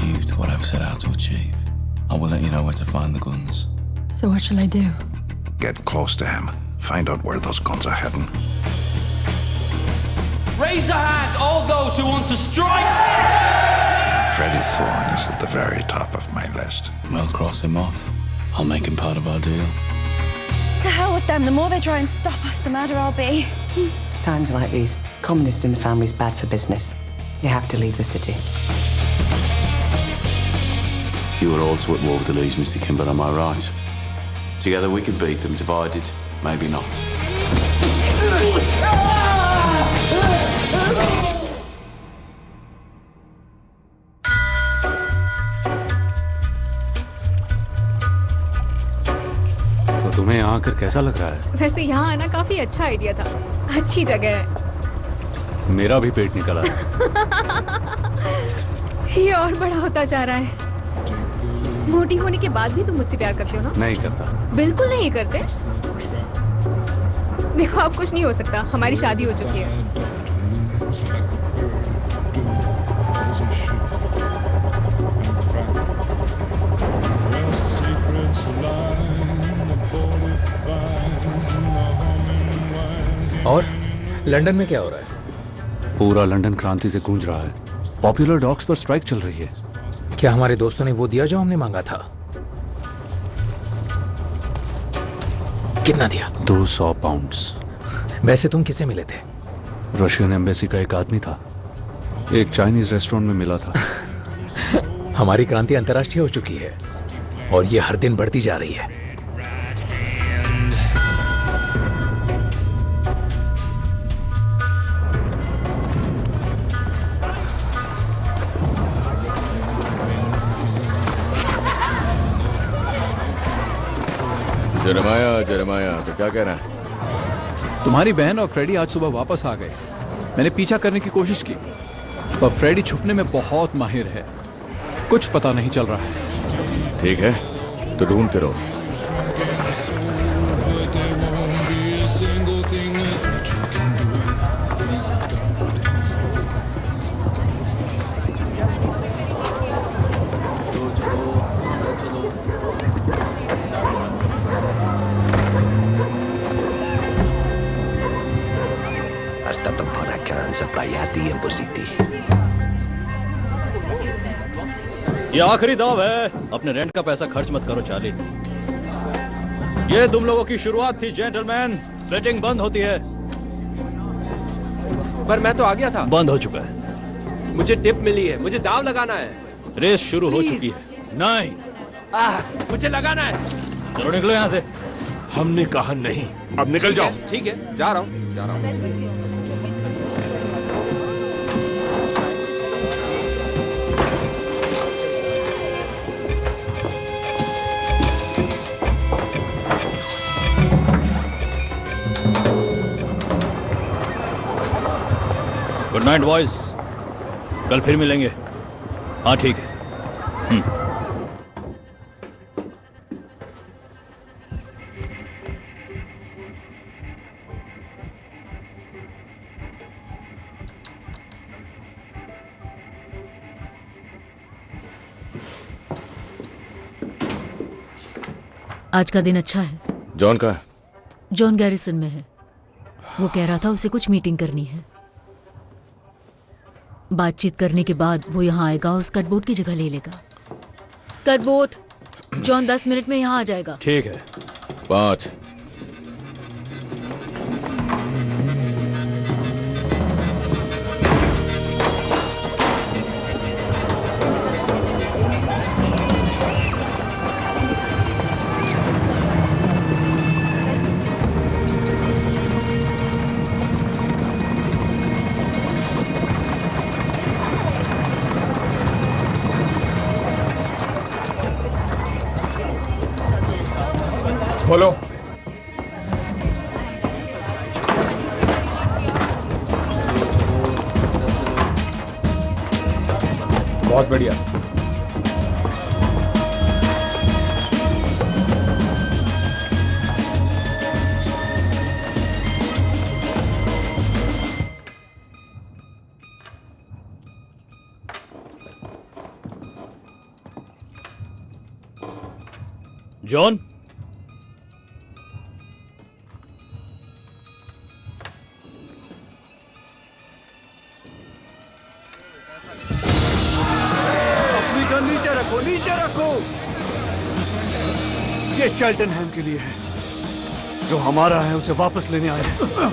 achieved what I've set out to achieve, I will let you know where to find the guns. So what shall I do? Get close to him. Find out where those guns are heading. Raise a hand, all those who want to strike! Freddie Thorne is at the very top of my list. We'll cross him off. I'll make him part of our deal. To hell with them. The more they try and stop us, the madder I'll be. Times like these, communist in the family's bad for business. You have to leave the city. You are also at war with the Lees, Mr. Kimber, am I right? Together we can beat them, divided, maybe not. तो तुम्हें यहाँ आकर कैसा लग रहा है? वैसे यहाँ आना काफी अच्छा आइडिया था। अच्छी जगह है। मेरा भी पेट निकला है। ये और बड़ा होता जा रहा है। मोटी होने के बाद भी तुम मुझसे प्यार करते हो ना? नहीं करता। बिल्कुल नहीं करते। देखो अब कुछ नहीं हो सकता, हमारी शादी हो चुकी है। और लंदन में क्या हो रहा है? पूरा लंदन क्रांति से गूंज रहा है। पॉपुलर डॉग्स पर स्ट्राइक चल रही है। क्या हमारे दोस्तों ने वो दिया जो हमने मांगा था? कितना दिया? 200 पाउंड्स। वैसे तुम किससे मिले थे? रशियन एम्बेसी का एक आदमी था। एक चाइनीज रेस्टोरेंट में मिला था। हमारी क्रांति अंतर्राष्ट्रीय हो चुकी है और ये हर दिन बढ़ती जा रही है। जेरेमाया तो क्या कह रहा है? तुम्हारी बहन और फ्रेडी आज सुबह वापस आ गए। मैंने पीछा करने की कोशिश की, पर फ्रेडी छुपने में बहुत माहिर है। कुछ पता नहीं चल रहा है। ठीक है, तो ढूंढते रहो। ये आखिरी दाव है। अपने रेंट का पैसा खर्च मत करो चार्ली। ये तुम लोगों की शुरुआत थी जेंटलमैन। फ्लेटिंग बंद होती है। पर मैं तो आ गया था। बंद हो चुका है। मुझे टिप मिली है। मुझे दाव लगाना है। रेस शुरू हो चुकी है। नहीं, मुझे लगाना है। चलो निकलो यहाँ से। हमने कहा नहीं। अब निकल जाओ। ठीक है, जा रहा हूँ। गुड नाइट बॉयज, कल फिर मिलेंगे। हाँ ठीक है। आज का दिन अच्छा है। जॉन का? जॉन गैरिसन में है। वो कह रहा था उसे कुछ मीटिंग करनी है। बातचीत करने के बाद वो यहाँ आएगा और स्कट बोट की जगह ले लेगा। स्कट बोट, जॉन 10 मिनट में यहाँ आ जाएगा। ठीक है। 5। खोलो। बहुत बढ़िया। जॉन, अपनी गन नीचे रखो, नीचे रखो। ये चेल्टनहैम के लिए है। जो हमारा है उसे वापस लेने आए हैं।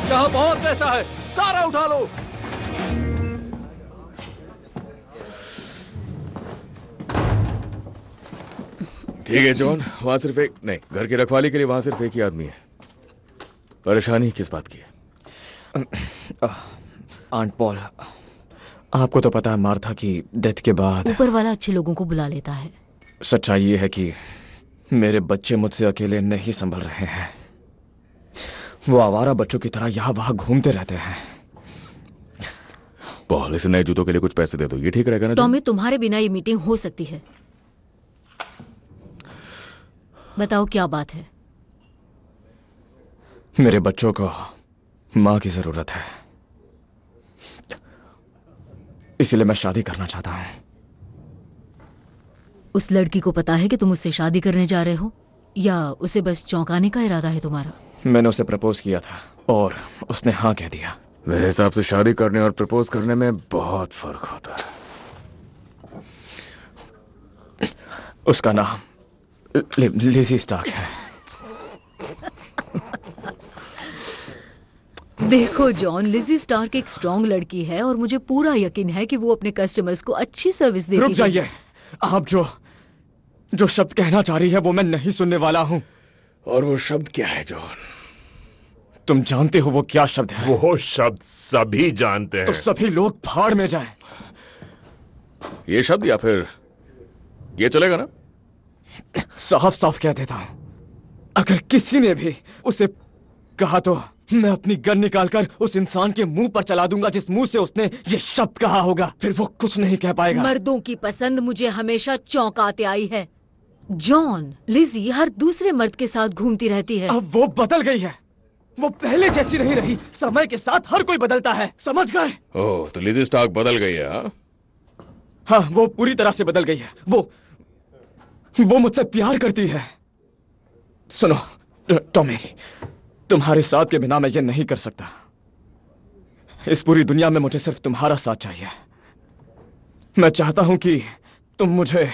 यहाँ बहुत पैसा है, सारा उठा लो। ठीक है जॉन, वहां सिर्फ एक नहीं, घर की रखवाली के लिए वहां सिर्फ एक ही आदमी है। परेशानी किस बात की है? आंट पॉल, आपको तो पता है मार्था की डेथ के बाद ऊपर वाला अच्छे लोगों को बुला लेता है। सच्चाई ये है कि मेरे बच्चे मुझसे अकेले नहीं संभल रहे हैं। वो आवारा बच्चों की तरह यहाँ वहां घूमते रहते हैं। पॉल, इसे नए जूतों के लिए कुछ पैसे दे दो, ये ठीक रहेगा ना? टॉमी, तुम्हारे बिना ये मीटिंग हो सकती है। बताओ क्या बात है? मेरे बच्चों को माँ की जरूरत है, इसीलिए मैं शादी करना चाहता हूँ। उस लड़की को पता है कि तुम उससे शादी करने जा रहे हो, या उसे बस चौंकाने का इरादा है तुम्हारा? मैंने उसे प्रपोज किया था और उसने हाँ कह दिया। मेरे हिसाब से शादी करने और प्रपोज करने में बहुत फर्क होता है। उसका नाम लिज़ी स्टार्क है। देखो जॉन, लिज़ी स्टार्क एक स्ट्रॉन्ग लड़की है और मुझे पूरा यकीन है कि वो अपने कस्टमर्स को अच्छी सर्विस देगी। रुक जाइए, आप जो शब्द कहना चाह रही है वो मैं नहीं सुनने वाला हूँ। और वो शब्द क्या है जॉन? तुम जानते हो वो क्या शब्द है? वो शब्द सभी जानते हैं। तो सभी लोग भाड़ में जाएं। ये शब्द या फिर ये चलेगा ना? साफ साफ कह देता हूं, अगर किसी ने भी उसे कहा तो मैं अपनी गन निकालकर उस इंसान के मुंह पर चला दूंगा जिस मुंह से उसने ये शब्द कहा होगा। फिर वो कुछ नहीं कह पाएगा। मर्दों की पसंद मुझे हमेशा चौंकाते आई है जॉन। लिज़ी हर दूसरे मर्द के साथ घूमती रहती है। अब वो बदल गई है, वो पहले जैसी नहीं रही। समय के साथ हर कोई बदलता है, समझ गए? ओह, तो लिज़ी स्टार्क बदल गई है? हाँ, वो पूरी तरह से बदल गई है। वो मुझसे प्यार करती है। सुनो टॉमी, तुम्हारे साथ के बिना मैं ये नहीं कर सकता। इस पूरी दुनिया में मुझे सिर्फ तुम्हारा साथ चाहिए। मैं चाहता हूं कि तुम मुझे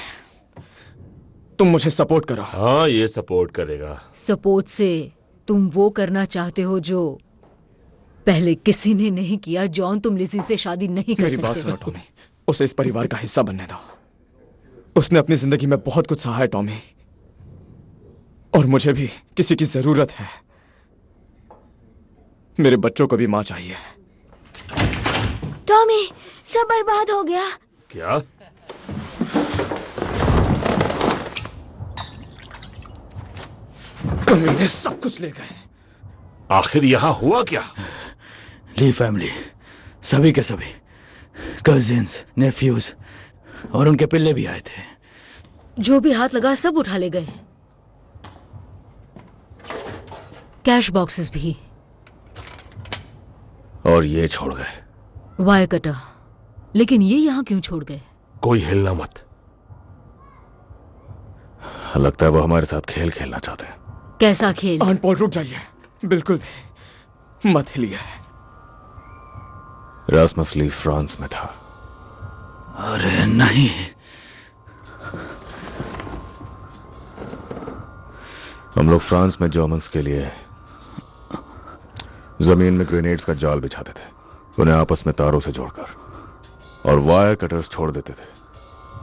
सपोर्ट करो। हाँ, ये सपोर्ट करेगा। सपोर्ट से तुम वो करना चाहते हो जो पहले किसी ने नहीं किया। जॉन, तुम लिज़ी से शादी नहीं कर सकते। मेरी बात सुनो टॉमी, उसे इस परिवार का हिस्सा बनने दो। उसने अपनी जिंदगी में बहुत कुछ सहा है टॉमी, और मुझे भी किसी की जरूरत है। मेरे बच्चों को भी मां चाहिए। टॉमी, सब बर्बाद हो गया। क्या? कमीने सब कुछ ले गए। आखिर यहां हुआ क्या? ली फैमिली, सभी के सभी कजिन्स, नेफ्यूज और उनके पिल्ले भी आए थे। जो भी हाथ लगा सब उठा ले गए, कैश बॉक्सेस भी। और ये छोड़ गए वायर कटर। लेकिन ये यहाँ क्यों छोड़ गए? कोई हिलना मत। लगता है वो हमारे साथ खेल खेलना चाहते हैं। कैसा खेल? आंट पॉल, रुक जाइए, बिल्कुल भी मत हिलिए। रास्मस ली फ्रांस में था। अरे नहीं, हम लोग फ्रांस में जर्मन्स के लिए जमीन में ग्रेनेड्स का जाल बिछाते थे, उन्हें आपस में तारों से जोड़कर, और वायर कटर्स छोड़ देते थे।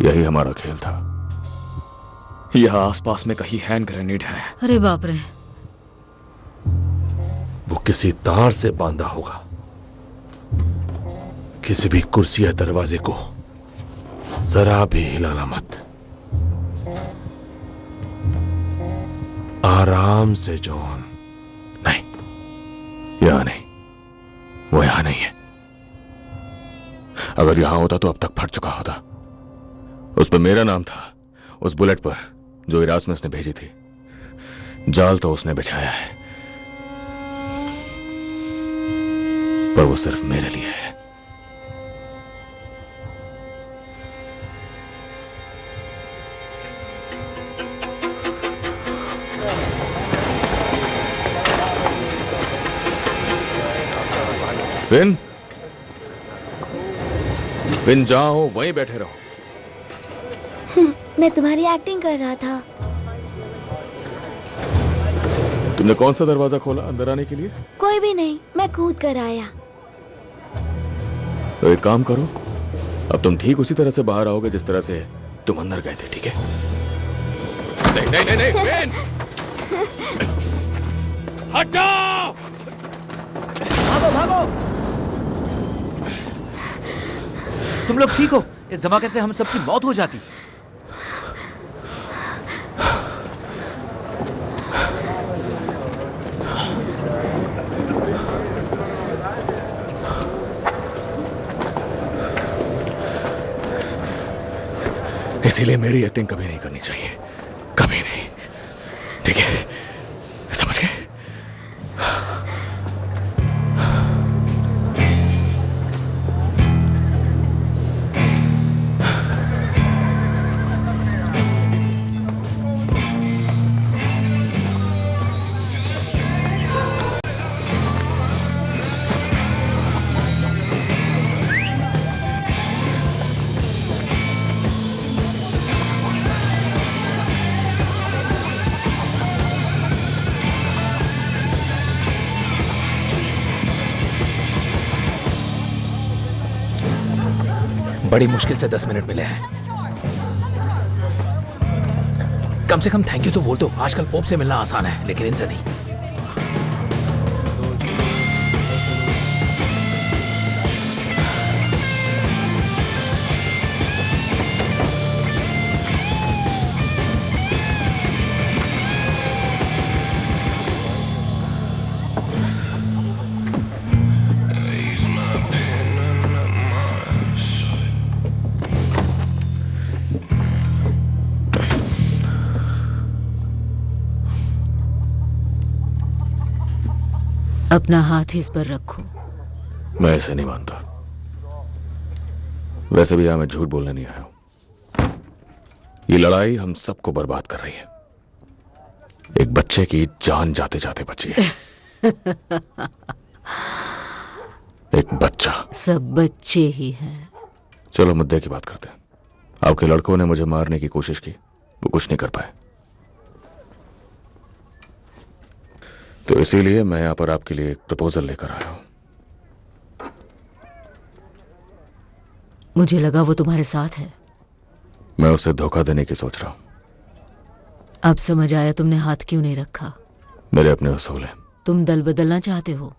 यही हमारा खेल था। यहाँ आसपास में कहीं हैंड ग्रेनेड है। अरे बाप रे। वो किसी तार से बांधा होगा। किसी भी कुर्सी या दरवाजे को जरा भी हिलाना मत। आराम से जॉन। नहीं, यहां नहीं, वो यहां नहीं है। अगर यहां होता तो अब तक फट चुका होता। उस पर मेरा नाम था, उस बुलेट पर जो इरास्मस ने भेजी थी। जाल तो उसने बिछाया है, पर वो सिर्फ मेरे लिए है। फिन फिन जहां हो वहीं बैठे रहो। मैं तुम्हारी एक्टिंग कर रहा था। तुमने कौन सा दरवाजा खोला अंदर आने के लिए? कोई भी नहीं, मैं कूद कर आया। तो एक काम करो, अब तुम ठीक उसी तरह से बाहर आओगे जिस तरह से तुम अंदर गए थे, ठीक है? नहीं नहीं नहीं नहीं, फिन! हटाओ! भागो भागो! तुम लोग ठीक हो? इस धमाके से हम सबकी मौत हो जाती। इसीलिए मेरी एक्टिंग कभी नहीं करनी चाहिए, कभी नहीं, ठीक है? समझ गए? बड़ी मुश्किल से 10 मिनट मिले हैं। कम से कम थैंक यू तो बोल दो। आजकल पोप से मिलना आसान है, लेकिन इनसे नहीं। अपना हाथ इस पर रखो। मैं ऐसे नहीं मानता। वैसे भी यहां मैं झूठ बोलने नहीं आया हूं। ये लड़ाई हम सबको बर्बाद कर रही है। एक बच्चे की जान जाते जाते बची है। एक बच्चा। सब बच्चे ही हैं। चलो मुद्दे की बात करते हैं। आपके लड़कों ने मुझे मारने की कोशिश की, वो कुछ नहीं कर पाए। तो इसीलिए मैं यहां पर आपके लिए एक प्रपोजल लेकर आया हूं। मुझे लगा वो तुम्हारे साथ है। मैं उसे धोखा देने की सोच रहा हूं। अब समझ आया तुमने हाथ क्यों नहीं रखा। मेरे अपने उसूल हैं। तुम दल बदलना चाहते हो।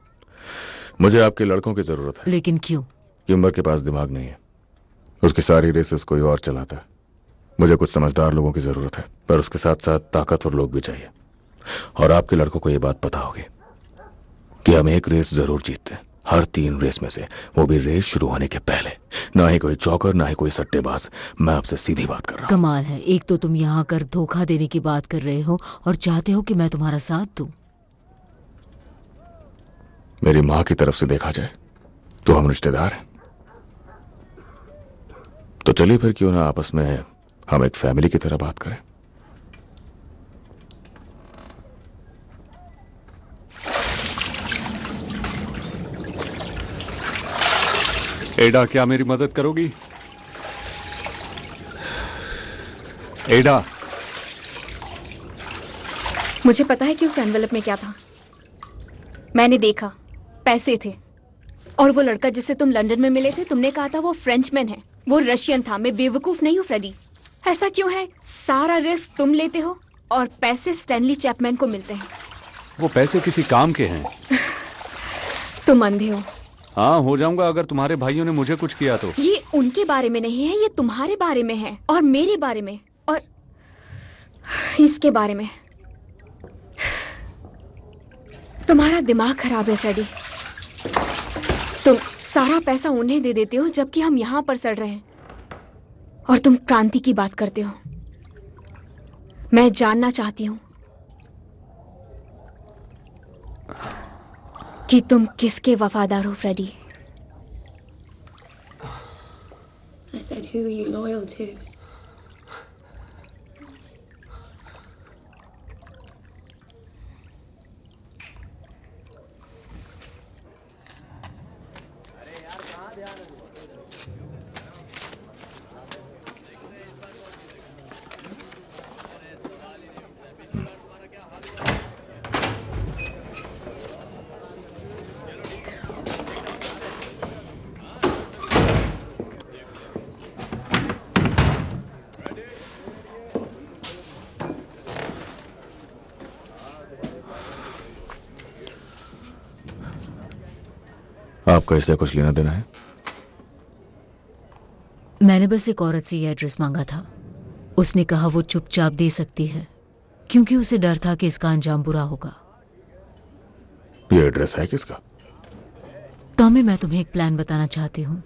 मुझे आपके लड़कों की जरूरत है। लेकिन क्यों? किम्बर के पास दिमाग नहीं है। उसकी सारी रेसेस कोई और चलाता है। मुझे कुछ समझदार लोगों की जरूरत है, पर उसके साथ साथ ताकतवर लोग भी चाहिए। और आपके लड़कों को यह बात पता होगी कि हम एक रेस जरूर जीतते हैं, हर 3 रेस में से, वो भी रेस शुरू होने के पहले। ना ही कोई चौकर, ना ही कोई सट्टेबाज। मैं आपसे सीधी बात कर रहा हूं। कमाल है, एक तो तुम यहाँ कर धोखा देने की बात कर रहे हो और चाहते हो कि मैं तुम्हारा साथ दूं। मेरी मां की तरफ से देखा जाए तो हम रिश्तेदार हैं। तो चलिए फिर क्यों ना आपस में हम एक फैमिली की तरह बात करें। एडा, क्या मेरी मदद करोगी? एडा, मुझे पता है कि उस एनवेलप में क्या था। मैंने देखा, पैसे थे। और वो लड़का जिससे तुम लंदन में मिले थे, तुमने कहा था वो फ्रेंचमैन है। वो रशियन था। मैं बेवकूफ नहीं हूँ फ्रेडी। ऐसा क्यों है? सारा रिस्क तुम लेते हो और पैसे स्टैनली चैपमैन को मिलते हैं। वो पैसे किसी काम के हैं। तुम अंधे हो। हाँ, हो जाऊंगा अगर तुम्हारे भाइयों ने मुझे कुछ किया तो। ये उनके बारे में नहीं है, ये तुम्हारे बारे में है और मेरे बारे में और इसके बारे में। तुम्हारा दिमाग खराब है फ्रेडी। तुम सारा पैसा उन्हें दे देते हो जबकि हम यहां पर सड़ रहे हैं, और तुम क्रांति की बात करते हो। मैं जानना चाहती हूं कि तुम किसके वफादार हो Freddy. I said, who are you loyal to? आपका इससे कुछ लेना देना है? मैंने बस एक औरत से ये एड्रेस मांगा था। उसने कहा वो चुपचाप दे सकती है क्योंकि उसे डर था कि इसका अंजाम बुरा होगा। ये एड्रेस है किसका? टॉमी, मैं तुम्हें एक प्लान बताना चाहती हूँ।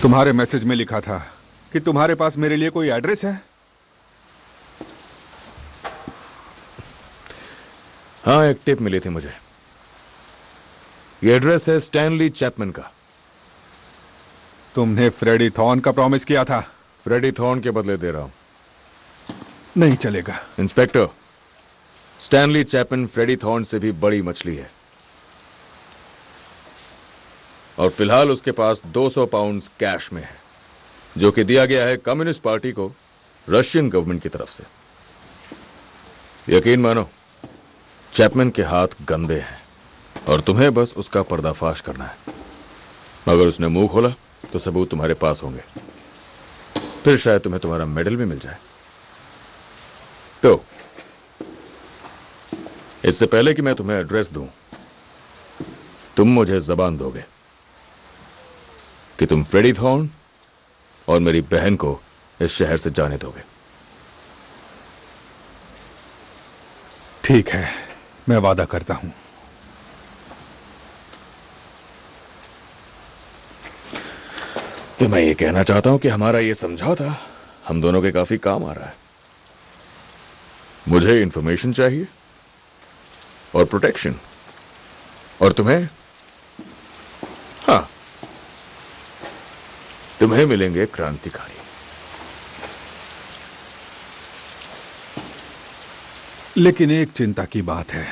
तुम्हारे मैसेज में लिखा था कि तुम्हारे पास मेरे लिए कोई एड्रेस है? हाँ, एक टिप मिली थी मुझे। ये एड्रेस है स्टैनली चैपमैन का। तुमने फ्रेडी थॉर्न का प्रॉमिस किया था। फ्रेडी थॉर्न के बदले दे रहा हूं। नहीं चलेगा। Inspector, Stanley Chapman Freddie Thorne से भी बड़ी मछली है और फिलहाल उसके पास 200 पाउंड्स कैश में है जो कि दिया गया है कम्युनिस्ट पार्टी को रशियन गवर्नमेंट की तरफ से। यकीन मानो, चैपमैन के हाथ गंदे हैं और तुम्हें बस उसका पर्दाफाश करना है। अगर उसने मुंह खोला तो सबूत तुम्हारे पास होंगे, फिर शायद तुम्हें तुम्हारा मेडल भी मिल जाए। तो इससे पहले कि मैं तुम्हें एड्रेस दूं, तुम मुझे जबान दोगे कि तुम फ्रेडी थॉर्न और मेरी बहन को इस शहर से जाने दोगे। ठीक है, मैं वादा करता हूं। तो मैं ये कहना चाहता हूं कि हमारा ये समझौता हम दोनों के काफी काम आ रहा है। मुझे इंफॉर्मेशन चाहिए और प्रोटेक्शन, और तुम्हें, हाँ, तुम्हें मिलेंगे क्रांतिकारी। लेकिन एक चिंता की बात है।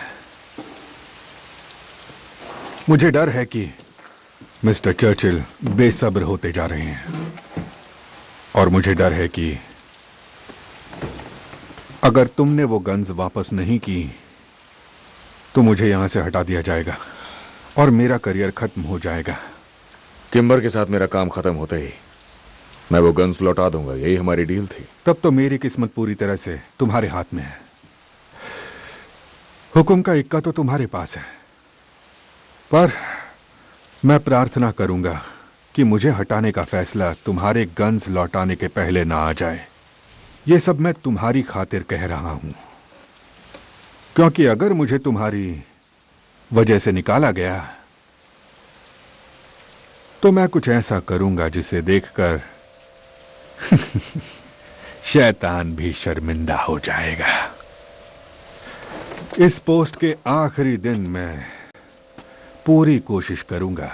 मुझे डर है कि मिस्टर चर्चिल बेसब्र होते जा रहे हैं और मुझे डर है कि अगर तुमने वो गन्स वापस नहीं की तो मुझे यहां से हटा दिया जाएगा और मेरा करियर खत्म हो जाएगा। किम्बर के साथ मेरा काम खत्म होते ही मैं वो गन्स लौटा दूंगा, यही हमारी डील थी। तब तो मेरी किस्मत पूरी तरह से तुम्हारे हाथ में है। हुक्म का इक्का तो तुम्हारे पास है, पर मैं प्रार्थना करूंगा कि मुझे हटाने का फैसला तुम्हारे गन्स लौटाने के पहले ना आ जाए। ये सब मैं तुम्हारी खातिर कह रहा हूं, क्योंकि अगर मुझे तुम्हारी वजह से निकाला गया तो मैं कुछ ऐसा करूंगा जिसे देखकर शैतान भी शर्मिंदा हो जाएगा। इस पोस्ट के आखिरी दिन मैं पूरी कोशिश करूंगा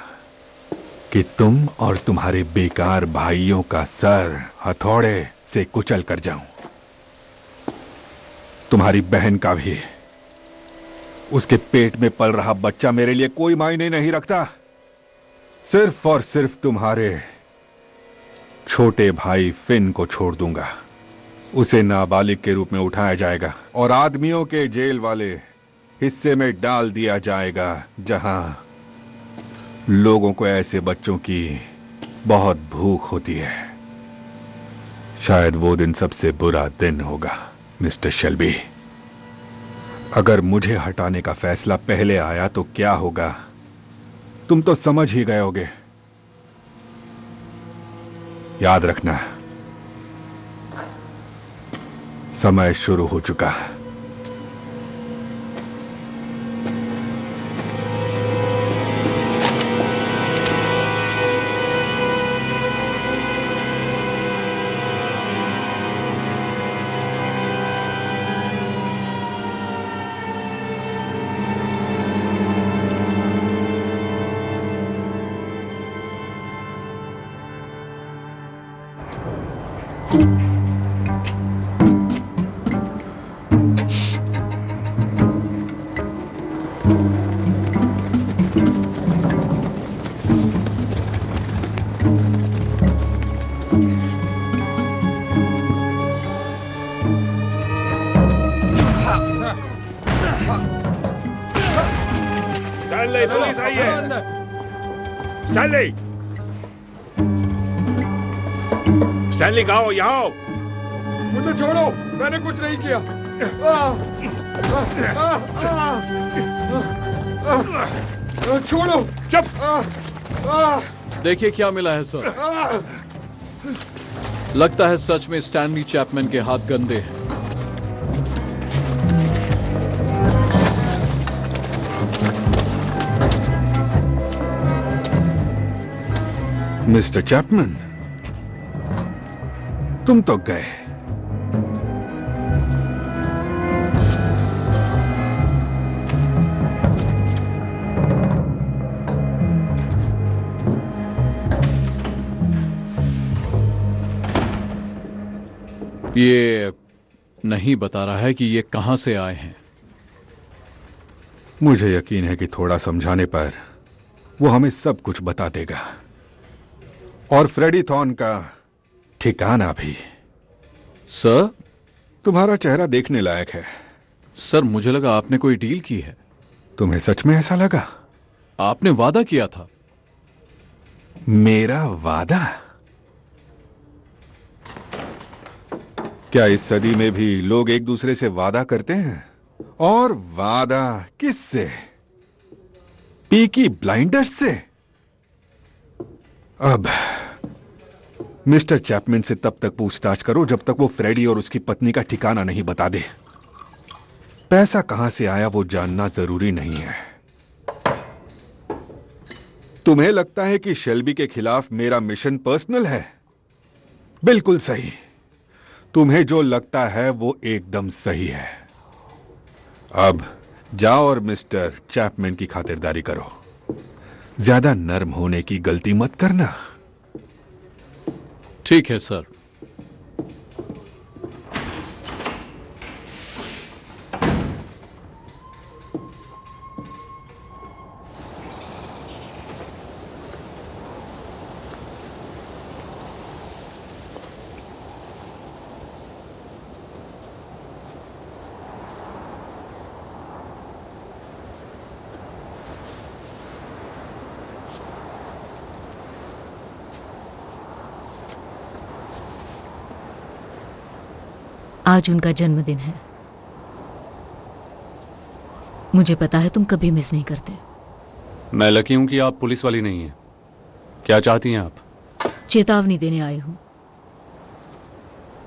कि तुम और तुम्हारे बेकार भाइयों का सर हथौड़े से कुचल कर जाऊं। तुम्हारी बहन का भी। उसके पेट में पल रहा बच्चा मेरे लिए कोई मायने नहीं रखता। सिर्फ और सिर्फ तुम्हारे छोटे भाई फिन को छोड़ दूंगा। उसे नाबालिग के रूप में उठाया जाएगा और आदमियों के जेल वाले हिस्से में डाल दिया जाएगा जहां लोगों को ऐसे बच्चों की बहुत भूख होती है। शायद वो दिन सबसे बुरा दिन होगा मिस्टर शेल्बी। अगर मुझे हटाने का फैसला पहले आया तो क्या होगा तुम तो समझ ही गए होगे। याद रखना, समय शुरू हो चुका है। स्टैनली, पुलिस आई है। स्टैनली, स्टैनली कहाँ हो? यहाँ हो। मुझे छोड़ो, मैंने कुछ नहीं किया। छोड़ो। चुप। देखिए क्या मिला है सर। लगता है सच में स्टैनली चैपमैन के हाथ गंदे हैं। मिस्टर चैपमैन, तुम तो गए। ये नहीं बता रहा है कि ये कहां से आए हैं। मुझे यकीन है कि थोड़ा समझाने पर वो हमें सब कुछ बता देगा, और फ्रेडी थॉर्न का ठिकाना भी। सर, तुम्हारा चेहरा देखने लायक है। सर, मुझे लगा आपने कोई डील की है। तुम्हें सच में ऐसा लगा? आपने वादा किया था। मेरा वादा? क्या इस सदी में भी लोग एक दूसरे से वादा करते हैं? और वादा किससे? पीकी ब्लाइंडर्स से? अब मिस्टर चैपमैन से तब तक पूछताछ करो जब तक वो फ्रेडी और उसकी पत्नी का ठिकाना नहीं बता दे। पैसा कहां से आया वो जानना जरूरी नहीं है। तुम्हें लगता है कि शेल्बी के खिलाफ मेरा मिशन पर्सनल है? बिल्कुल सही। तुम्हें जो लगता है वो एकदम सही है। अब जाओ और मिस्टर चैपमैन की खातिरदारी करो। ज्यादा नर्म होने की गलती मत करना। ठीक है सर। आज उनका जन्मदिन है। मुझे पता है तुम कभी मिस नहीं करते। मैं लकी हूं कि आप पुलिस वाली नहीं हैं। क्या चाहती हैं आप? चेतावनी देने आई हूं।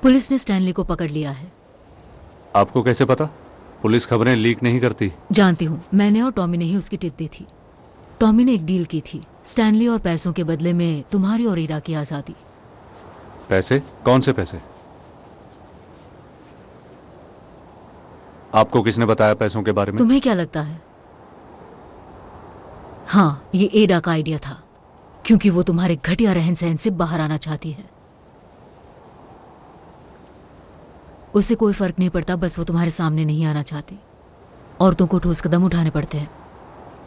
पुलिस ने स्टैनली को पकड़ लिया है। आपको कैसे पता? पुलिस खबरें लीक नहीं करती। जानती हूं, मैंने और टॉमी ने ही उसकी टिप दी थी। टॉमी ने एक डील की थी, स्टैनली और पैसों के बदले में तुम्हारी और ईरा की आजादी। पैसे? कौन से पैसे? आपको किसने बताया पैसों के बारे में? तुम्हें क्या लगता है? हाँ, ये एडा का आइडिया था, क्योंकि वो तुम्हारे घटिया रहन सहन से बाहर आना चाहती है। उससे कोई फर्क नहीं पड़ता, बस वो तुम्हारे सामने नहीं आना चाहती। औरतों को ठोस कदम उठाने पड़ते हैं,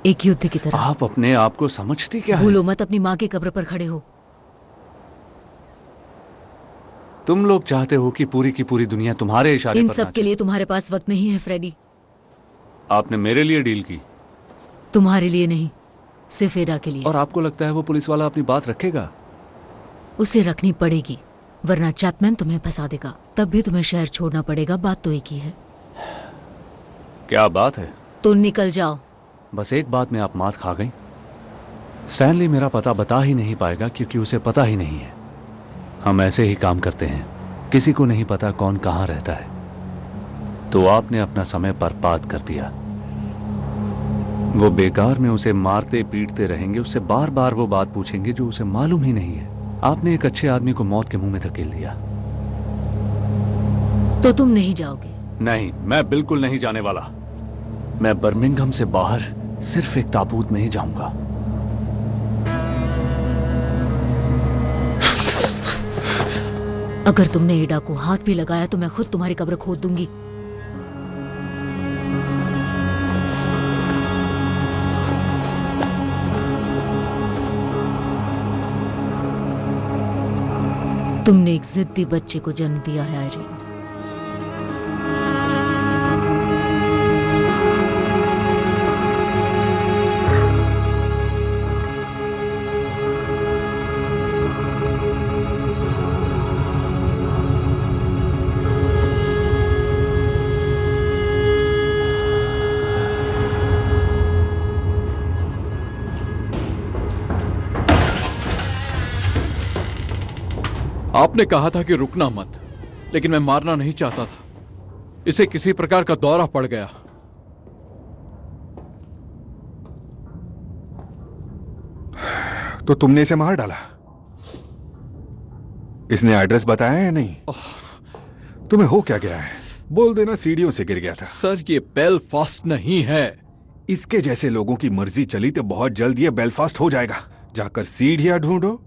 एक युद्ध की तरह। आप अपने आप को समझती क्या है? भूलो मत, अपनी माँ की कब्र पर खड़े हो। तुम लोग चाहते हो कि पूरी की पूरी दुनिया तुम्हारे इशारे इन पर सब के लिए तुम्हारे पास वक्त नहीं है फ्रेडी। आपने मेरे लिए डील की? तुम्हारे लिए नहीं, सिर्फ एडा के लिए। और आपको लगता है वो पुलिस वाला अपनी बात रखेगा? उसे रखनी पड़ेगी, वरना चैपमैन तुम्हें फंसा देगा। तब भी तुम्हें शहर छोड़ना पड़ेगा। बात तो एक ही है। क्या बात है? तो निकल जाओ। बस एक बात में आप मात खा गई। स्टैनली मेरा पता बता ही नहीं पाएगा, क्योंकि उसे पता ही नहीं है। हम ऐसे ही काम करते हैं, किसी को नहीं पता कौन कहाँ रहता है। तो आपने अपना समय बर्बाद कर दिया। वो बेकार में उसे मारते पीटते रहेंगे, उससे बार बार वो बात पूछेंगे जो उसे मालूम ही नहीं है। आपने एक अच्छे आदमी को मौत के मुंह में धकेल दिया। तो तुम नहीं जाओगे? नहीं, मैं बिल्कुल नहीं जाने वाला। मैं बर्मिंघम से बाहर सिर्फ एक ताबूत में ही जाऊंगा। अगर तुमने एडा को हाथ भी लगाया तो मैं खुद तुम्हारी कब्र खोद दूंगी। तुमने एक जिद्दी बच्चे को जन्म दिया है आयरीन। आपने कहा था कि रुकना मत, लेकिन मैं मारना नहीं चाहता था। इसे किसी प्रकार का दौरा पड़ गया। तो तुमने इसे मार डाला? इसने एड्रेस बताया या नहीं? तुम्हें हो क्या गया है? बोल देना सीढ़ियों से गिर गया था। सर, ये बेलफास्ट नहीं है। इसके जैसे लोगों की मर्जी चली तो बहुत जल्द ये बेलफास्ट हो जाएगा। जाकर सीढ़ियां ढूंढो,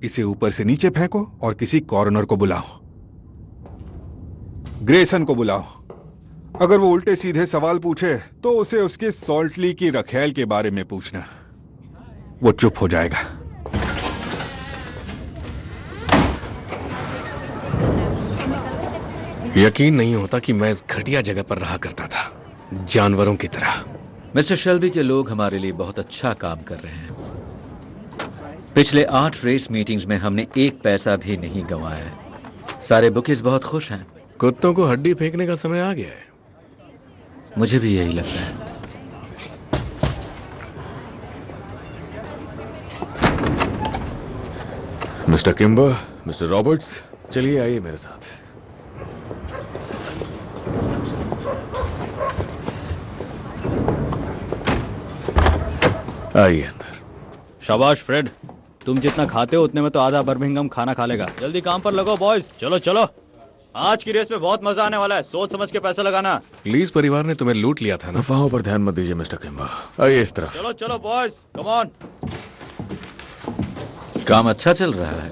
इसे ऊपर से नीचे फेंको और किसी कॉर्नर को बुलाओ। ग्रेसन को बुलाओ। अगर वो उल्टे सीधे सवाल पूछे तो उसे उसके सॉल्ट ली की रखेल के बारे में पूछना। वो चुप हो जाएगा। यकीन नहीं होता कि मैं इस घटिया जगह पर रहा करता था, जानवरों की तरह। मिस्टर शेल्बी के लोग हमारे लिए बहुत अच्छा काम कर रहे हैं। पिछले 8 रेस मीटिंग्स में हमने एक पैसा भी नहीं गंवाया है। सारे बुकीज बहुत खुश हैं। कुत्तों को हड्डी फेंकने का समय आ गया है। मुझे भी यही लगता है। मिस्टर किम्बर, मिस्टर रॉबर्ट्स, चलिए आइए मेरे साथ। आइए अंदर। शाबाश फ्रेड, तुम जितना खाते हो उतने में तो आधा बर्मिंघम खाना खा लेगा। जल्दी काम पर लगो बॉयज, चलो चलो। आज की रेस में बहुत मजा आने वाला है। सोच समझ के पैसा लगाना। लीज परिवार ने तुम्हें लूट लिया था ना। अफवाहों पर ध्यान मत दीजिए मिस्टर किम्बर। आइए इस तरफ। चलो चलो बॉयज, कम ऑन। काम अच्छा चल रहा है।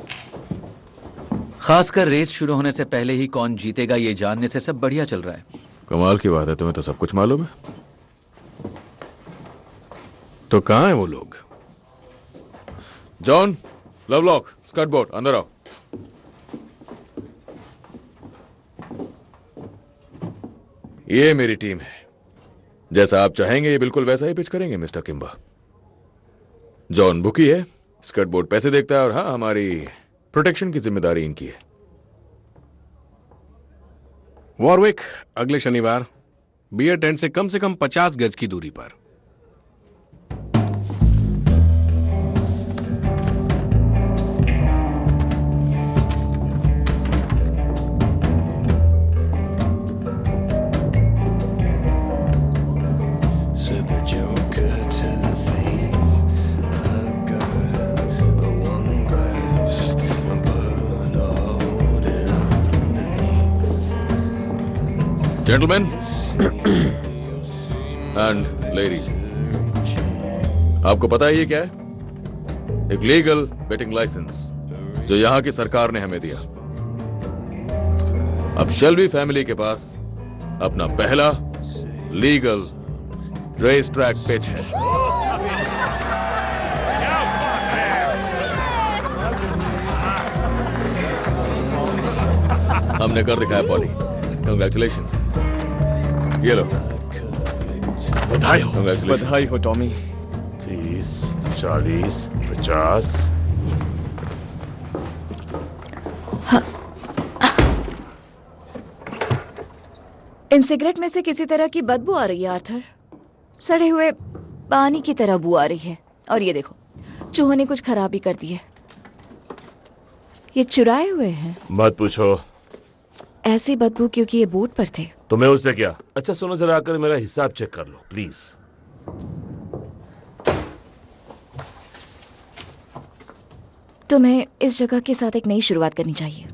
खासकर रेस शुरू होने से पहले ही कौन जीतेगा ये जानने से सब बढ़िया चल रहा है। कमाल की बात है, तुम्हें तो सब कुछ मालूम है। तो कहाँ है वो लोग? जॉन, लवलॉक, स्कर्ट बोर्ड, अंदर आओ। ये मेरी टीम है। जैसा आप चाहेंगे ये बिल्कुल वैसा ही पिच करेंगे मिस्टर किम्बर। जॉन बुकी है, स्कर्ट बोर्ड पैसे देखता है, और हाँ, हमारी प्रोटेक्शन की जिम्मेदारी इनकी है। वॉरविक, अगले शनिवार बियर टेंट से कम 50 गज की दूरी पर। जेंटलमैन एंड लेडीज, आपको पता है ये क्या है? एक लीगल बेटिंग लाइसेंस जो यहां की सरकार ने हमें दिया। अब शेल्बी फैमिली के पास अपना पहला लीगल रेस ट्रैक पिच है। हमने कर दिखाया पॉली। कंग्रेचुलेशंस। ये लो। बधाई हो। बधाई हो टॉमी। 30, 40, 50। इन सिगरेट में से किसी तरह की बदबू आ रही है आर्थर। सड़े हुए पानी की तरह बू आ रही है। और ये देखो, चूहों ने कुछ खराबी कर दी है। ये चुराए हुए हैं। मत पूछो। ऐसी बदबू क्योंकि ये बोट पर थे। तुम्हें उससे क्या? अच्छा सुनो, जरा आकर मेरा हिसाब चेक कर लो प्लीज। तुम्हें इस जगह के साथ एक नई शुरुआत करनी चाहिए,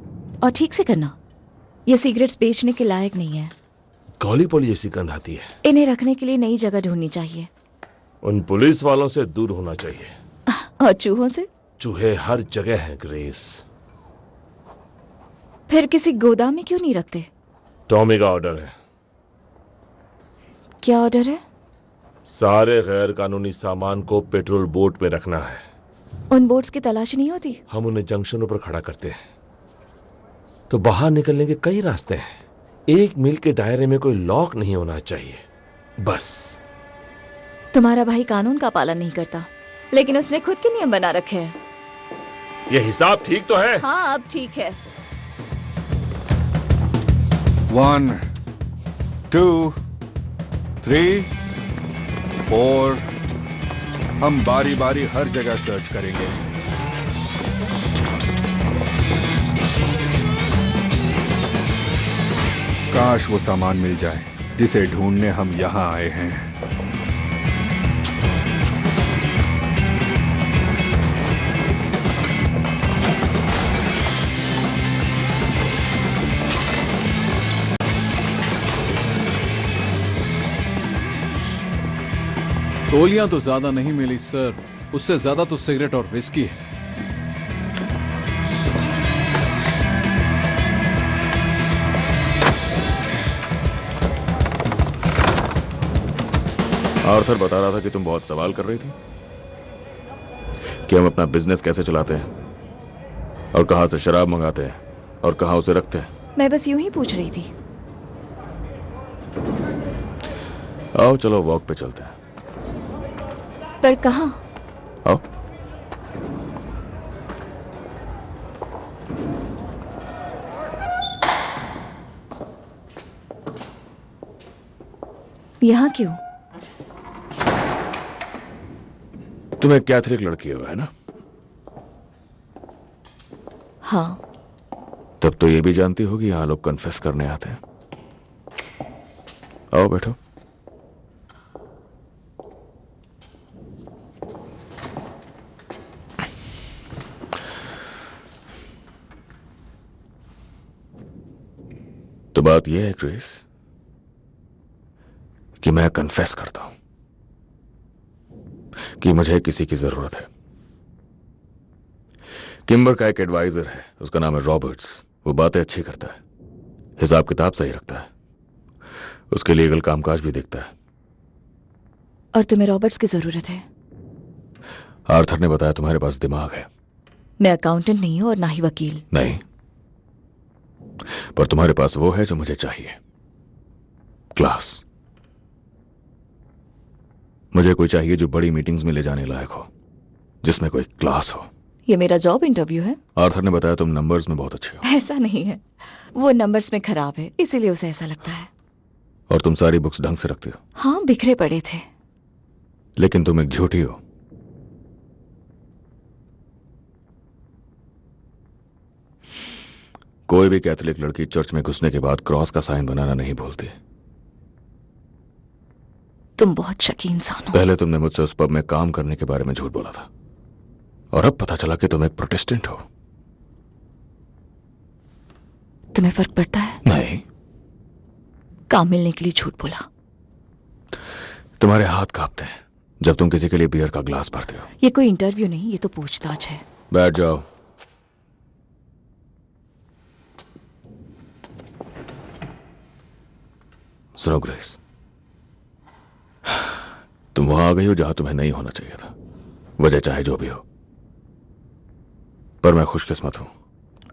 और ठीक से करना। ये सिगरेट्स बेचने के लायक नहीं है। कौली पोली जैसी गंध आती है। इन्हें रखने के लिए नई जगह ढूंढनी चाहिए। उन पुलिस वालों से दूर होना चाहिए। और चूहों से? चूहे हर जगह हैं ग्रेस। फिर किसी गोदाम में क्यों नहीं रखते? टॉमी का ऑर्डर है। क्या ऑर्डर है? सारे गैर कानूनी सामान को पेट्रोल बोट में रखना है। उन बोट्स की तलाश नहीं होती? हम उन्हें जंक्शनों पर खड़ा करते हैं। तो बाहर निकलने के कई रास्ते हैं। 1 मील के दायरे में कोई लॉक नहीं होना चाहिए, बस। तुम्हारा भाई कानून का पालन नहीं करता, लेकिन उसने खुद के नियम बना रखे हैं। ये हिसाब ठीक तो है? हाँ, अब ठीक है। 1 2 3 4 हम बारी बारी हर जगह सर्च करेंगे। काश वो सामान मिल जाए जिसे ढूंढने हम यहां आए हैं। गोलियां तो ज्यादा नहीं मिली सर, उससे ज्यादा तो सिगरेट और विस्की है। आर्थर बता रहा था कि तुम बहुत सवाल कर रही थी कि हम अपना बिजनेस कैसे चलाते हैं और कहां से शराब मंगाते हैं और कहां उसे रखते हैं। मैं बस यूं ही पूछ रही थी। आओ चलो वॉक पे चलते हैं। पर कहां? आओ। यहां क्यों? तुम एक कैथलिक लड़की हो, है ना? हाँ। तब तो ये भी जानती होगी यहां लोग कन्फेस करने आते हैं। आओ बैठो। तो बात यह है क्रिस कि मैं कन्फेस करता हूं कि मुझे किसी की जरूरत है। किम्बर का एक एडवाइजर है, उसका नाम है रॉबर्ट्स। वो बातें अच्छी करता है, हिसाब किताब सही रखता है, उसके लीगल कामकाज भी देखता है। और तुम्हें रॉबर्ट्स की जरूरत है? आर्थर ने बताया तुम्हारे पास दिमाग है। मैं अकाउंटेंट नहीं हूं और ना ही वकील। नहीं, पर तुम्हारे पास वो है जो मुझे चाहिए, क्लास। मुझे कोई चाहिए जो बड़ी मीटिंग्स में ले जाने लायक हो, जिसमें कोई क्लास हो। ये मेरा जॉब इंटरव्यू है। आर्थर ने बताया तुम नंबर्स में बहुत अच्छे हो। ऐसा नहीं है, वो नंबर्स में खराब है, इसीलिए उसे ऐसा लगता है। और तुम सारी बुक्स ढंग से रखते हो। हाँ, बिखरे पड़े थे। लेकिन तुम एक झूठी हो। कोई भी कैथोलिक लड़की चर्च में घुसने के बाद क्रॉस का साइन बनाना नहीं भूलती। तुम बहुत शकी इंसान हो। पहले तुमने मुझसे उस पब में काम करने के बारे में झूठ बोला था, और अब पता चला कि तुम एक प्रोटेस्टेंट हो। तुम्हें फर्क पड़ता है? नहीं। काम मिलने के लिए झूठ बोला। तुम्हारे हाथ कांपते हैं जब तुम किसी के लिए बियर का ग्लास भरते हो। ये कोई इंटरव्यू नहीं, ये तो पूछताछ है। बैठ जाओ। सुनो ग्रेस, तुम वहां आ गई हो जहां तुम्हें नहीं होना चाहिए था, वजह चाहे जो भी हो। पर मैं खुशकिस्मत हूं।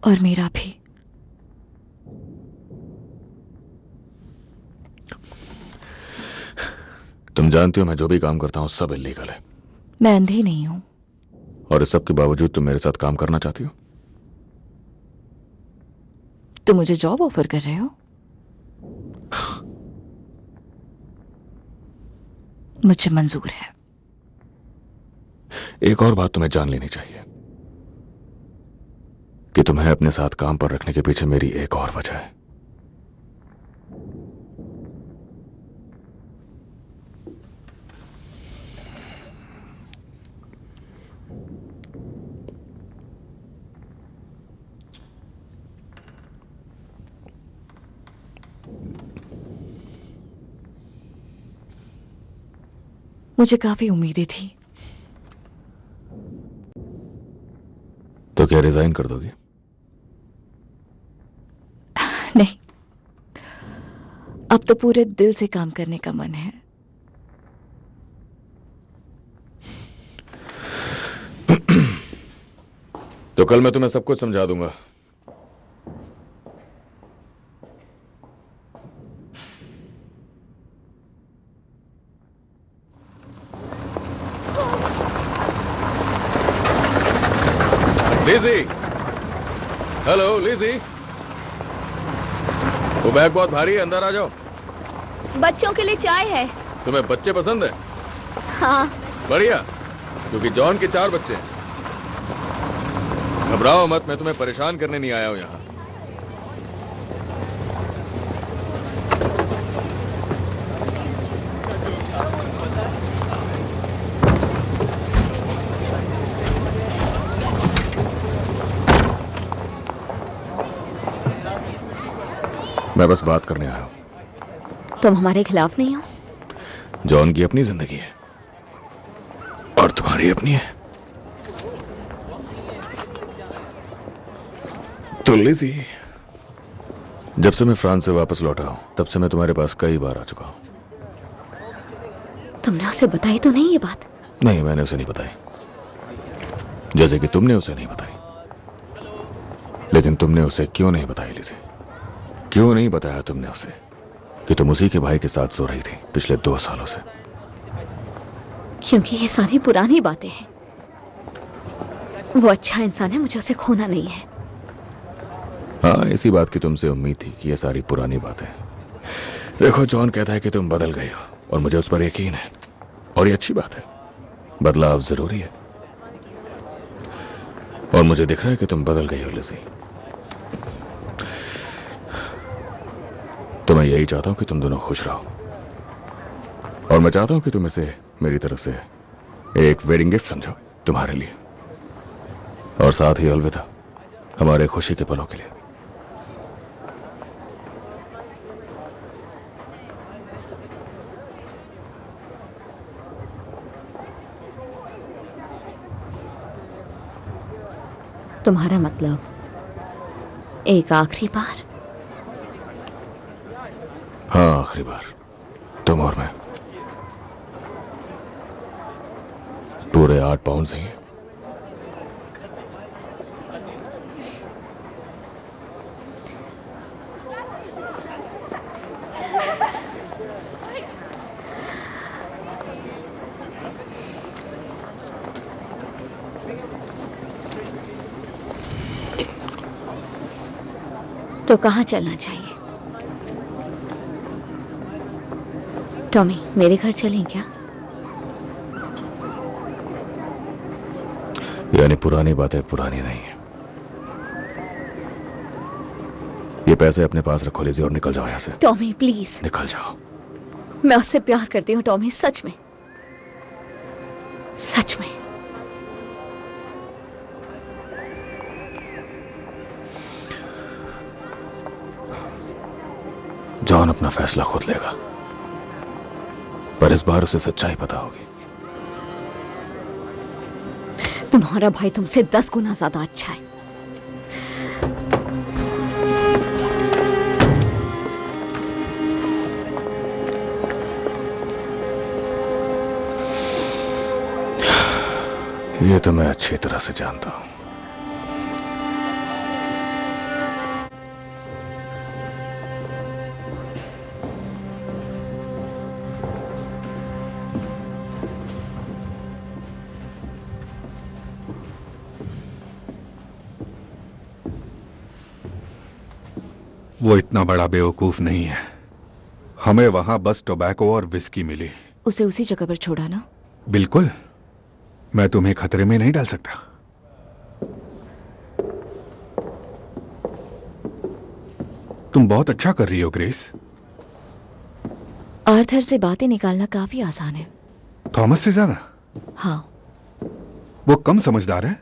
और मेरा भी। तुम जानती हो मैं जो भी काम करता हूं सब इल्लीगल है। मैं अंधी नहीं हूं। और इस सब के बावजूद तुम मेरे साथ काम करना चाहती हो? तुम मुझे जॉब ऑफर कर रहे हो? मुझे मंजूर है। एक और बात तुम्हें जान लेनी चाहिए कि तुम्हें अपने साथ काम पर रखने के पीछे मेरी एक और वजह है। मुझे काफी उम्मीदें थी। तो क्या रिजाइन कर दोगी? नहीं, अब तो पूरे दिल से काम करने का मन है। तो कल मैं तुम्हें सब कुछ समझा दूंगा। लिजी, हेलो लिजी, वो बैग बहुत भारी है, अंदर आ जाओ। बच्चों के लिए चाय है। तुम्हें बच्चे पसंद है? हाँ। बढ़िया, क्योंकि जॉन के 4 बच्चे हैं। घबराओ मत, मैं तुम्हें परेशान करने नहीं आया हूं यहाँ। मैं बस बात करने आया हूं। तुम हमारे खिलाफ नहीं हो? जॉन की अपनी जिंदगी है और तुम्हारी अपनी है। तो लिजी, जब से मैं फ्रांस से वापस लौटा हूं तब से मैं तुम्हारे पास कई बार आ चुका हूं। तुमने उसे बताई तो नहीं ये बात? नहीं, मैंने उसे नहीं बताई, जैसे कि तुमने उसे नहीं बताई। लेकिन तुमने उसे क्यों नहीं बताई लिजी? क्यों नहीं बताया तुमने उसे कि तुम उसी के भाई के साथ सो रही थी पिछले 2 सालों से? क्योंकि ये सारी पुरानी बातें हैं। वो अच्छा इंसान है, मुझे उसे खोना नहीं है। हाँ, इसी बात की तुमसे उम्मीद थी कि ये सारी पुरानी बातें। देखो, जॉन कहता है कि तुम बदल गई हो और मुझे उस पर यकीन है, और ये अच्छी बात है। बदलाव जरूरी है और मुझे दिख रहा है कि तुम बदल गई हो लिजी। तो मैं यही चाहता हूं कि तुम दोनों खुश रहो, और मैं चाहता हूं कि तुम इसे मेरी तरफ से एक वेडिंग गिफ्ट समझो तुम्हारे लिए, और साथ ही अलविदा हमारे खुशी के पलों के लिए। तुम्हारा मतलब एक आखिरी बार? हाँ, आखिरी बार, तुम और मैं। पूरे 8 पाउंड ही। तो कहाँ चलना चाहिए? टॉमी, मेरे घर चलें क्या? यानी पुरानी बातें पुरानी नहीं है। ये पैसे अपने पास रखो लिजी और निकल जाओ यहाँ से। Tommy please. निकल जाओ। मैं उससे प्यार करती हूँ टॉमी, सच में, सच में। जॉन अपना फैसला खुद लेगा, पर इस बार उसे सच्चाई पता होगी। तुम्हारा भाई तुमसे 10 गुना ज्यादा अच्छा है। ये तो मैं अच्छी तरह से जानता हूं। वो इतना बड़ा बेवकूफ नहीं है। हमें वहां बस टोबैको और विस्की मिली। उसे उसी जगह पर छोड़ा ना? बिल्कुल, मैं तुम्हें खतरे में नहीं डाल सकता। तुम बहुत अच्छा कर रही हो ग्रेस। आर्थर से बातें निकालना काफी आसान है। थॉमस से ज्यादा? हाँ। वो कम समझदार है?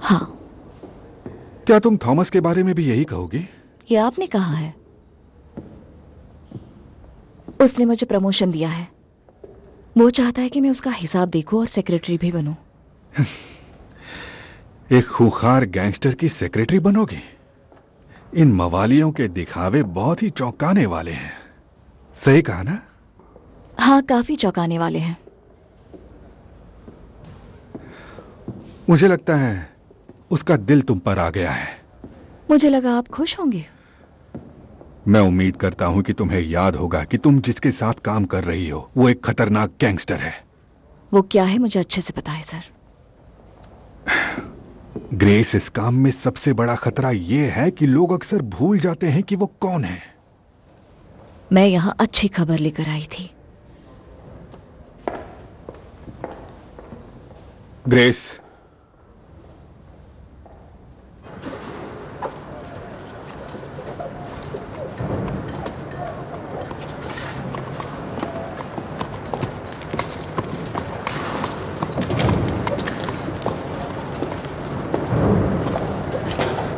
हाँ। क्या तुम थॉमस के बारे में भी यही कहोगी? ये आपने कहा है। उसने मुझे प्रमोशन दिया है। वो चाहता है कि मैं उसका हिसाब देखूं और सेक्रेटरी भी बनूं। एक खूंखार गैंगस्टर की सेक्रेटरी बनोगी? इन मवालियों के दिखावे बहुत ही चौंकाने वाले हैं। सही कहा ना? हाँ, काफी चौंकाने वाले हैं। मुझे लगता है उसका दिल तुम पर आ गया है। मुझे लगा आप खुश होंगे। मैं उम्मीद करता हूं कि तुम्हें याद होगा कि तुम जिसके साथ काम कर रही हो वो एक खतरनाक गैंगस्टर है। वो क्या है मुझे अच्छे से पता है सर। ग्रेस, इस काम में सबसे बड़ा खतरा यह है कि लोग अक्सर भूल जाते हैं कि वो कौन है। मैं यहाँ अच्छी खबर लेकर आई थी। ग्रेस,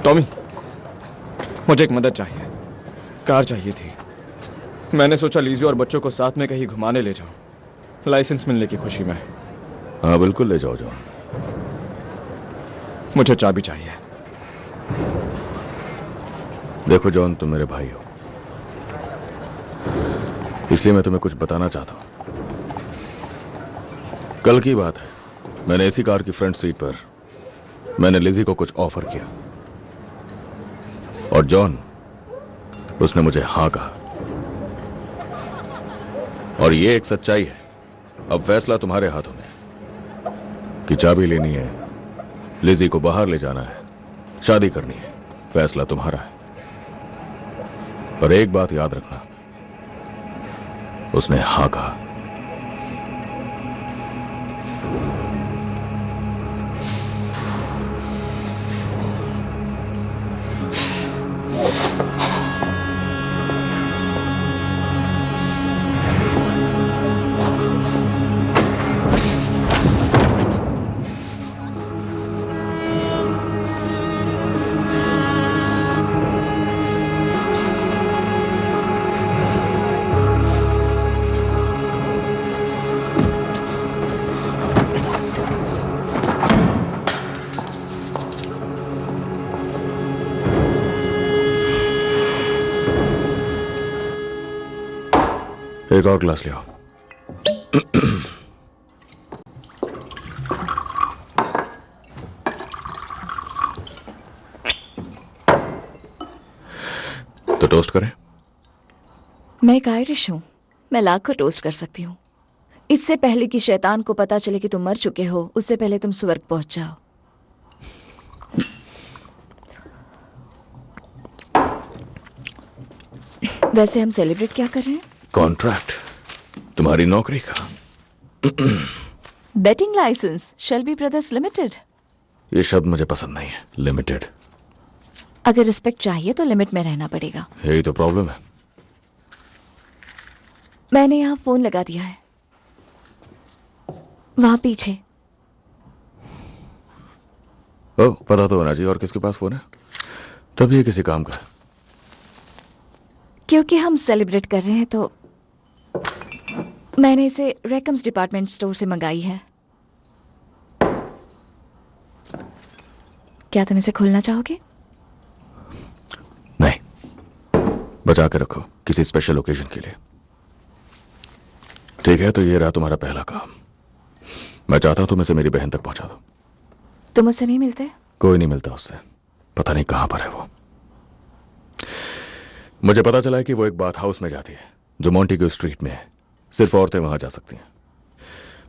टॉमी, मुझे एक मदद चाहिए। कार चाहिए थी। मैंने सोचा लीजियो और बच्चों को साथ में कहीं घुमाने ले जाऊं, लाइसेंस मिलने की खुशी में। हाँ बिल्कुल, ले जाओ जाओ। मुझे चाबी चाहिए। देखो जॉन, तुम मेरे भाई हो, इसलिए मैं तुम्हें कुछ बताना चाहता हूं। कल की बात है, मैंने इसी कार की फ्रंट सीट पर मैंने लिजी को कुछ ऑफर किया और जॉन, उसने मुझे हाँ कहा। और ये एक सच्चाई है। अब फैसला तुम्हारे हाथों में कि चाबी लेनी है, लिजी को बाहर ले जाना है, शादी करनी है। फैसला तुम्हारा है। पर एक बात याद रखना, उसने हाँ कहा। एक और ग्लास ले आओ। तो टोस्ट करें? मैं एक आयरिश हूँ, मैं लाखों टोस्ट कर सकती हूँ। इससे पहले कि शैतान को पता चले कि तुम मर चुके हो, उससे पहले तुम स्वर्ग पहुंच जाओ। वैसे हम सेलिब्रेट क्या कर रहे हैं? कॉन्ट्रैक्ट, तुम्हारी नौकरी का। Betting licence, Shelby Brothers Limited. ये शब्द मुझे पसंद नहीं है, लिमिटेड। अगर रिस्पेक्ट चाहिए तो लिमिट में रहना पड़ेगा। यही तो प्रॉब्लम है। मैंने यहाँ फोन लगा दिया है, वहां पीछे। ओ, पता तो होना चाहिए। और किसके पास फोन है? तब ये किसी काम का है। क्योंकि हम सेलिब्रेट कर रहे हैं तो मैंने इसे रैकम्स डिपार्टमेंट स्टोर से मंगाई है। क्या तुम इसे खोलना चाहोगे? नहीं, बचा के रखो किसी स्पेशल ओकेजन के लिए। ठीक है, तो ये रहा तुम्हारा पहला काम। मैं चाहता हूं तुम इसे मेरी बहन तक पहुंचा दो। तुम उससे नहीं मिलते? कोई नहीं मिलता उससे, पता नहीं कहां पर है वो। मुझे पता चला है कि वो एक बाथ हाउस में जाती है जो मोंटेग्यू स्ट्रीट में है। सिर्फ औरतें वहां जा सकती हैं।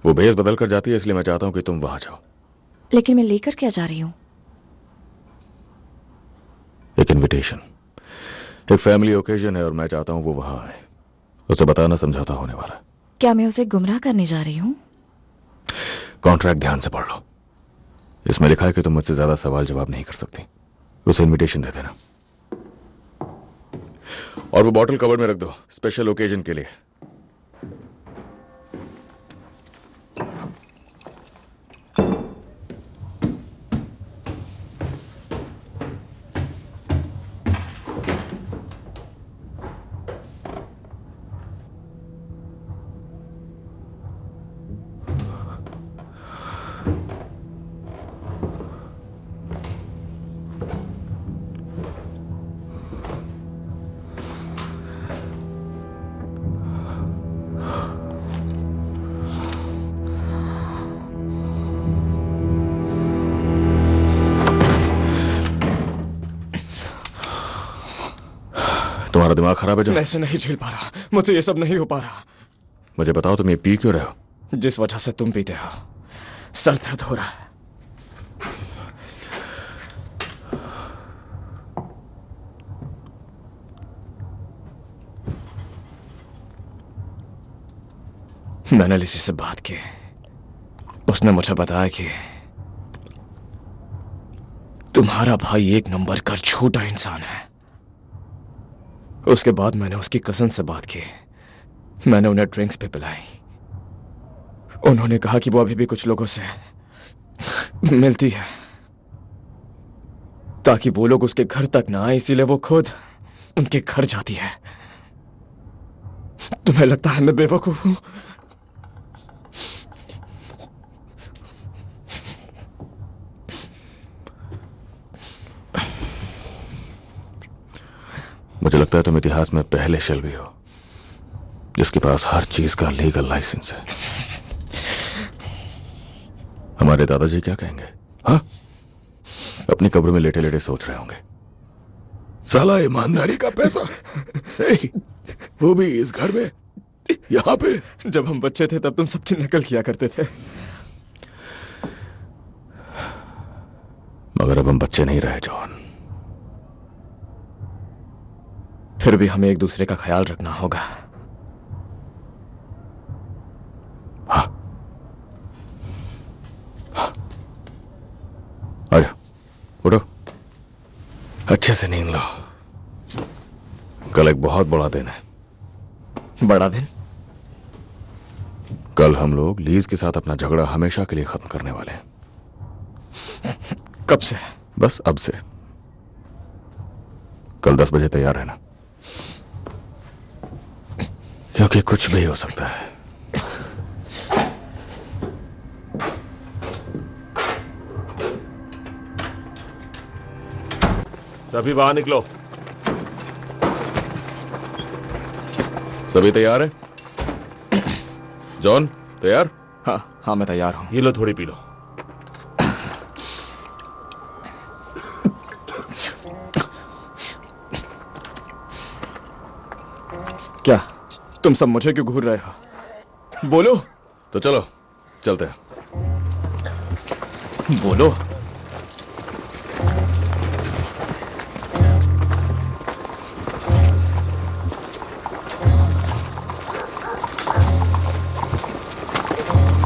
वो भेस बदल कर जाती है, इसलिए मैं चाहता हूं कि तुम वहां जाओ। लेकिन मैं लेकर क्या जा रही हूं? एक इनविटेशन, एक फैमिली ओकेजन है और मैं चाहता हूं वो वहां आए। उसे बताना समझौता होने वाला है। क्या मैं उसे गुमराह करने जा रही हूं? कॉन्ट्रैक्ट ध्यान से पढ़ लो। इसमें लिखा है कि तुम मुझसे ज्यादा सवाल जवाब नहीं कर सकती। उसे इनविटेशन दे देना और वो बॉटल कवर में रख दो, स्पेशल ओकेजन के लिए। तुम्हारा दिमाग खराब है जो? मैं इसे नहीं झेल पा रहा, मुझसे ये सब नहीं हो पा रहा। मुझे बताओ तुम ये पी क्यों रहे हो? जिस वजह से तुम पीते हो, सर दर्द हो रहा है। मैंने लिसी से बात की। उसने मुझे बताया कि तुम्हारा भाई एक नंबर का झूठा इंसान है। उसके बाद मैंने उसकी कजन से बात की। मैंने उन्हें ड्रिंक्स भी पिलाई। उन्होंने कहा कि वो अभी भी कुछ लोगों से मिलती है ताकि वो लोग उसके घर तक ना आए, इसीलिए वो खुद उनके घर जाती है। तुम्हें लगता है मैं बेवकूफ हूं? मुझे लगता है तुम इतिहास में पहले शल्बी हो जिसके पास हर चीज का लीगल लाइसेंस है। हमारे दादाजी क्या कहेंगे? हाँ, अपनी कब्र में लेटे लेटे सोच रहे होंगे, साला ईमानदारी का पैसा वो भी इस घर में, यहाँ पे। जब हम बच्चे थे तब तुम सबकी नकल किया करते थे, मगर अब हम बच्चे नहीं रहे जॉन। फिर भी हमें एक दूसरे का ख्याल रखना होगा। हाँ, आजा, उठो, अच्छे से नींद लो। कल एक बहुत बड़ा दिन है। बड़ा दिन? कल हम लोग लीज के साथ अपना झगड़ा हमेशा के लिए खत्म करने वाले हैं। कब से? बस अब से। कल 10 बजे तैयार रहना, क्योंकि कुछ भी हो सकता है। सभी बाहर निकलो। सभी तैयार हैं? जॉन तैयार? हाँ मैं तैयार हूं। ये लो, थोड़ी पी लो। क्या तुम सब मुझे क्यों घूर रहे हो? बोलो। तो चलो चलते हैं। बोलो।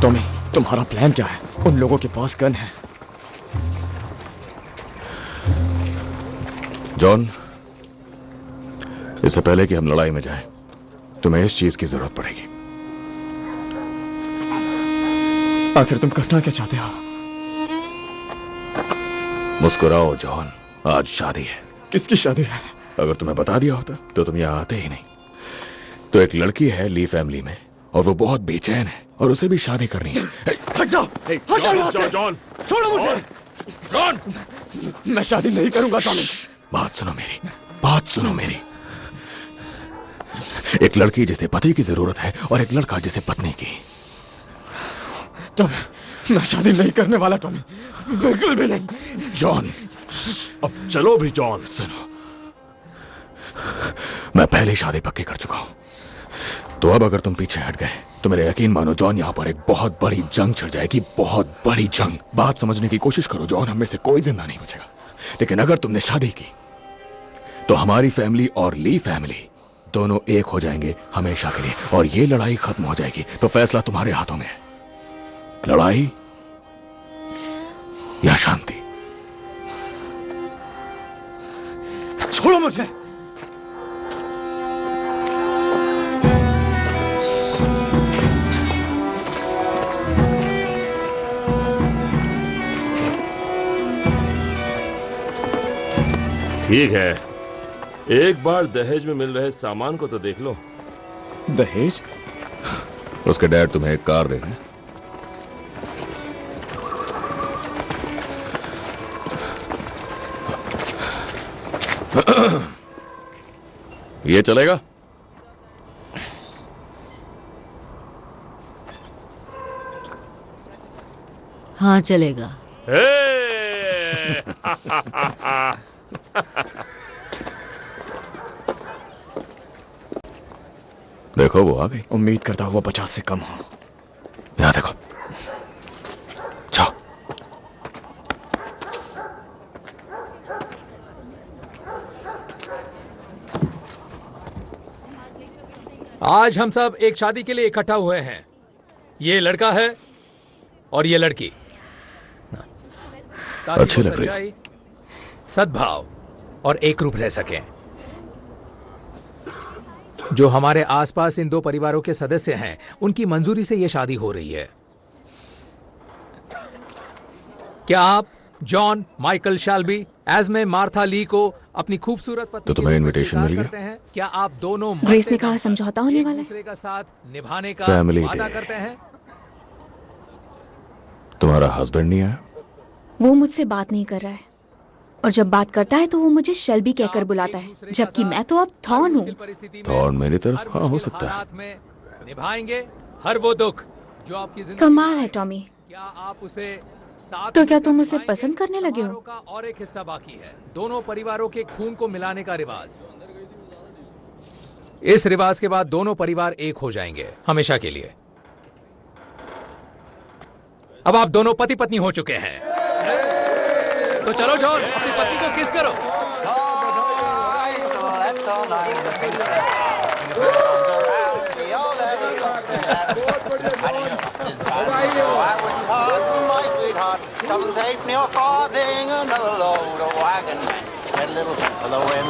टॉमी, तुम्हारा प्लान क्या है? उन लोगों के पास गन है। जॉन, इससे पहले कि हम लड़ाई में जाएं, तुम्हें इस चीज की जरूरत पड़ेगी। आखिर तुम करना क्या चाहते हो? मुस्कुराओ जॉन, आज शादी है। किसकी शादी है? अगर तुम्हें बता दिया होता तो तुम यहां आते ही नहीं। तो एक लड़की है ली फैमिली में और वो बहुत बेचैन है और उसे भी शादी करनी है। हट जाओ, हट जाओ यहाँ से। जॉन, छोड़ो मुझे। जॉन, मैं शादी नहीं करूंगा टॉमी। बात सुनो मेरी, बात सुनो मेरी। एक लड़की जिसे पति की जरूरत है और एक लड़का जिसे पत्नी की। टॉमी, मैं शादी नहीं करने वाला टॉमी, बिल्कुल भी नहीं। जॉन, अब चलो भी जॉन। सुनो, मैं पहले ही शादी पक्की कर चुका हूं, तो अब अगर तुम पीछे हट गए तो मेरे यकीन मानो जॉन, यहां पर एक बहुत बड़ी जंग छिड़ जाएगी, बहुत बड़ी जंग। बात समझने की कोशिश करो जॉन, हम में से कोई जिंदा नहीं बचेगा। लेकिन अगर तुमने शादी की तो हमारी फैमिली और ली फैमिली दोनों एक हो जाएंगे हमेशा के लिए, और ये लड़ाई खत्म हो जाएगी। तो फैसला तुम्हारे हाथों में है, लड़ाई या शांति। छोड़ो मुझे। ठीक है, एक बार दहेज में मिल रहे सामान को तो देख लो। दहेज? उसके डैड तुम्हें एक कार दे रहे हैं। ये चलेगा? हाँ चलेगा। देखो वो आ गई। उम्मीद करता हूँ वो 50 से कम हो। यहाँ देखो, जाओ। आज हम सब एक शादी के लिए इकट्ठा हुए हैं। ये लड़का है और ये लड़की। ताकि अच्छी वो लग रही। सच्चाई, सद्भाव और एक रूप रह सकें। जो हमारे आसपास इन दो परिवारों के सदस्य हैं, उनकी मंजूरी से यह शादी हो रही है। क्या आप जॉन माइकल शैल्बी एज़मे मार्था ली को अपनी खूबसूरत पत्नी तो तुम्हें के रूप में इनविटेशन स्वीकार मिल गया? करते हैं? क्या आप दोनों ग्रेस ने कहा समझौता होने वाला है। दूसरे का साथ निभाने का Family वादा day। करते हैं? तुम्हारा हस्बैंड नहीं आया? वो मुझसे बात नहीं कर रहा है, और जब बात करता है तो वो मुझे शेल्बी कहकर बुलाता है, जबकि मैं तो अब थॉर्न हूँ। थॉर्न मेरी तरफ? हाँ, हो सकता है। हालात में निभाएंगे हर वो दुख जो आपकी जिंदगी कमाल है टॉमी। क्या आप उसे साथ तो क्या मिलकर तुम उसे निभाएंगे? पसंद करने लगे हो? समारोह का और एक हिस्सा बाकी है, दोनों परिवारों के खून को मिलाने का रिवाज। इस रिवाज के बाद दोनों परिवार एक हो जाएंगे हमेशा के लिए। अब आप दोनों पति पत्नी हो चुके हैं, तो चलो जॉन अपनी पत्नी को किस करो। Come and take me a farthing, another load of wagon, get a little of the wind.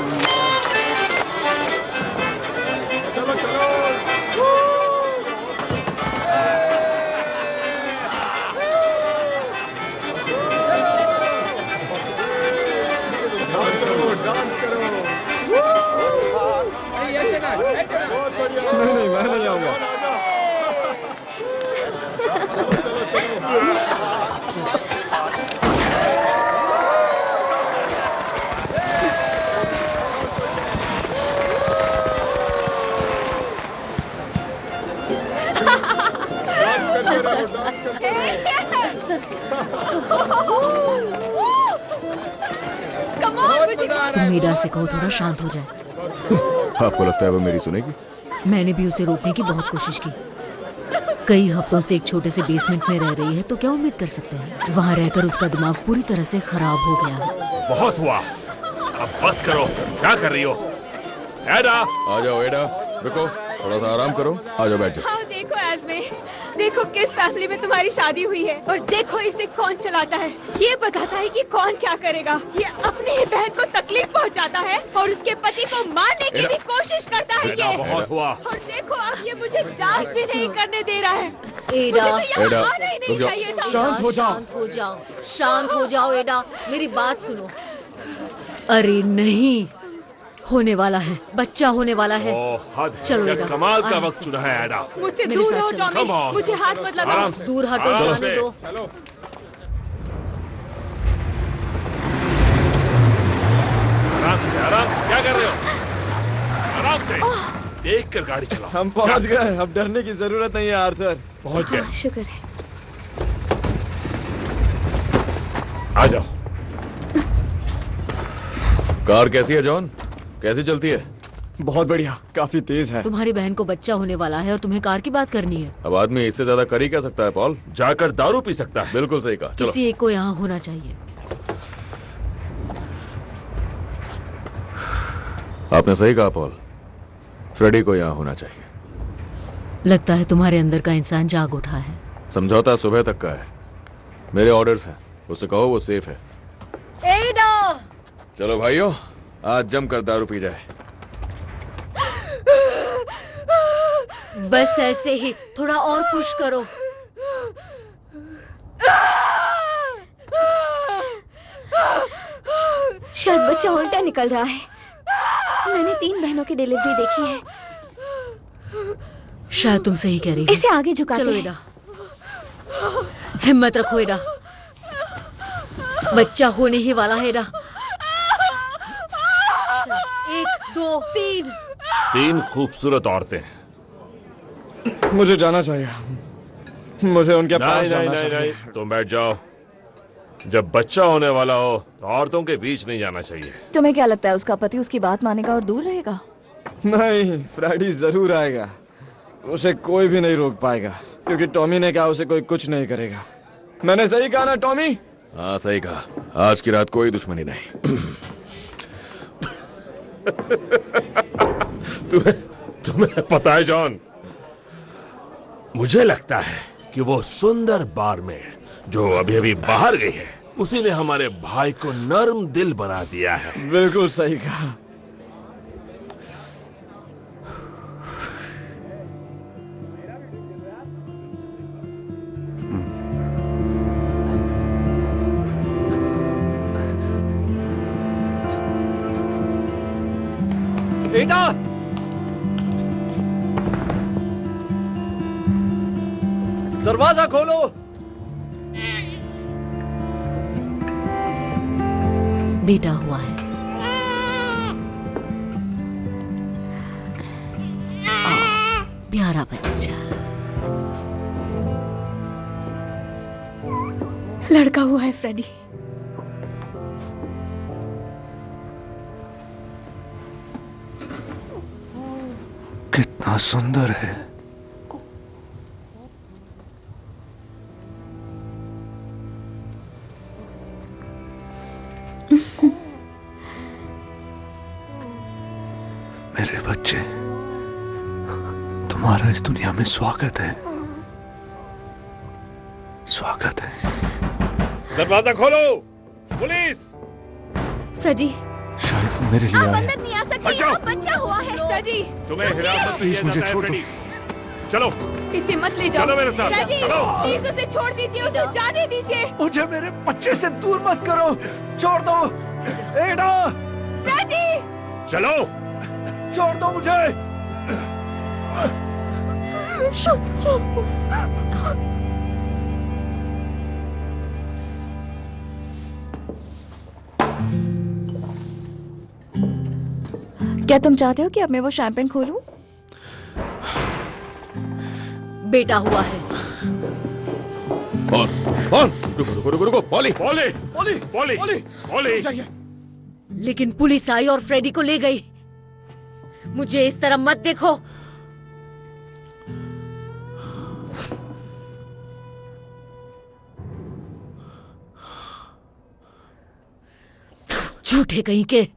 नहीं, मैं नहीं आऊंगा। तुम मीरा से कहो थोड़ा शांत हो जाए। आपको लगता है वो मेरी सुनेगी? मैंने भी उसे रोकने की बहुत कोशिश की। कई हफ्तों से एक छोटे से बेसमेंट में रह रही है, तो क्या उम्मीद कर सकते हैं? वहाँ रहकर उसका दिमाग पूरी तरह से खराब हो गया है। बहुत हुआ, अब बस करो। क्या कर रही हो? एडा, आ जाओ एडा, रुको, थोड़ा सा आराम करो, आ जाओ बैठ जाओ। हाँ देखो एज़मे, देखो किस फैमिली में तुम्हारी शादी हुई है, और देखो इसे कौन चलाता है। ये बताता है कि कौन क्या करेगा। ये अपनी ही बहन को तकलीफ पहुंचाता है और उसके पति को मारने की भी कोशिश करता है ये। बहुत हुआ। और देखो अब ये मुझे डांस भी नहीं करने दे रहा है। एडा, मुझे तो यहाँ एडा, आना ही नहीं रुक जाओ। चाहिए था। शांत हो जाओ। शांत हो जाओ, शांत हो जाओ एडा, मेरी बात सुनो। अरे नहीं, होने वाला है, बच्चा होने वाला है। चलो क्या एडा, कमाल का आ- वक्त चुना है एडा। मुझसे मेरे दूर साथ हो चलो। Tommy, Come on। मुझे हाथ मत लगाओ। आराम से। दूर हटो, आराम जाने से। दो। आराम से, क्या कर रहे हो? आराम से, देख कर गाड़ी चलाओ। हम पहुंच गए, अब डरने की जरूरत नहीं है आर्थर। पहुंच गए। हाँ, शुक्र है। आ जाओ। कार कैसी है जॉन? कैसी चलती है? बहुत बढ़िया, काफी तेज है। तुम्हारी बहन को बच्चा होने वाला है और तुम्हें कार की बात करनी है। अब आदमी इससे ज्यादा कर ही क्या सकता है पॉल? जाकर दारू पी सकता है। बिल्कुल सही कहा, चलो। किसी एक को यहाँ होना चाहिए। आपने सही कहा पॉल, फ्रेडी को यहाँ होना चाहिए। लगता है तुम्हारे अंदर का इंसान जाग उठा है। समझौता सुबह तक का है, मेरे ऑर्डर्स हैं, उससे कहो वो सेफ है। एडा! चलो भाइयों, आज जमकर दारू पी जाए। बस ऐसे ही, थोड़ा और पुश करो। शायद बच्चा उल्टा निकल रहा है। मैंने 3 बहनों की डिलीवरी देखी है। शायद तुम सही कह रही हो। इसे आगे झुकाते चलो हैं। एडा, हिम्मत रखो एडा, बच्चा होने ही वाला है एडा। चल, 1 2 3। 3 खूबसूरत औरतें। मुझे जाना चाहिए, मुझे उनके पास नहीं जाना नहीं नहीं चाहिए। नहीं, तुम बैठ जाओ। जब बच्चा होने वाला हो तो औरतों के बीच नहीं जाना चाहिए। तुम्हें क्या लगता है उसका पति उसकी बात मानेगा और दूर रहेगा? नहीं, फ्रेडी जरूर आएगा, उसे कोई भी नहीं रोक पाएगा, क्योंकि टॉमी ने कहा उसे कोई कुछ नहीं करेगा। मैंने सही कहा ना टॉमी? हाँ सही कहा, आज की रात कोई दुश्मनी नहीं। तुम्हें पता है जॉन, मुझे लगता है कि वो सुंदर बारमेड जो अभी अभी बाहर गई है, उसी ने हमारे भाई को नर्म दिल बना दिया है। बिल्कुल सही कहा। बेटा, दरवाजा खोलो। बेटा हुआ है। प्यारा बच्चा। लड़का हुआ है फ्रेडी। कितना सुंदर है। मेरे बच्चे, तुम्हारा इस दुनिया में स्वागत है। स्वागत है। दरवाजा खोलो, पुलिस। फ्रेडी, शायद वो मेरे लिए आप आए। अंदर नहीं आ सकती। आप बच्चा हुआ है फ्रेडी। तुम्हें हिरासत में प्लीज लिया मुझे जाता है, छोड़ दो। फ्रेडी। चलो इसे मत ले जाओ। चलो मेरे साथ, फ्रेडी, चलो। प्लीज उसे छोड़ दीजिए, उसे जाने दीजिए। मुझे मेरे बच्चे से दूर मत करो, छोड़ दो। एडा, फ्रेडी, चलो, छोड़ दो मुझे। क्या तुम चाहते हो कि अब मैं वो शैंपेन खोलूं? बेटा हुआ है। रुको, poly, poly, poly, poly, poly. लेकिन पुलिस आई और फ्रेडी को ले गई। मुझे इस तरह मत देखो। झूठे कहीं के।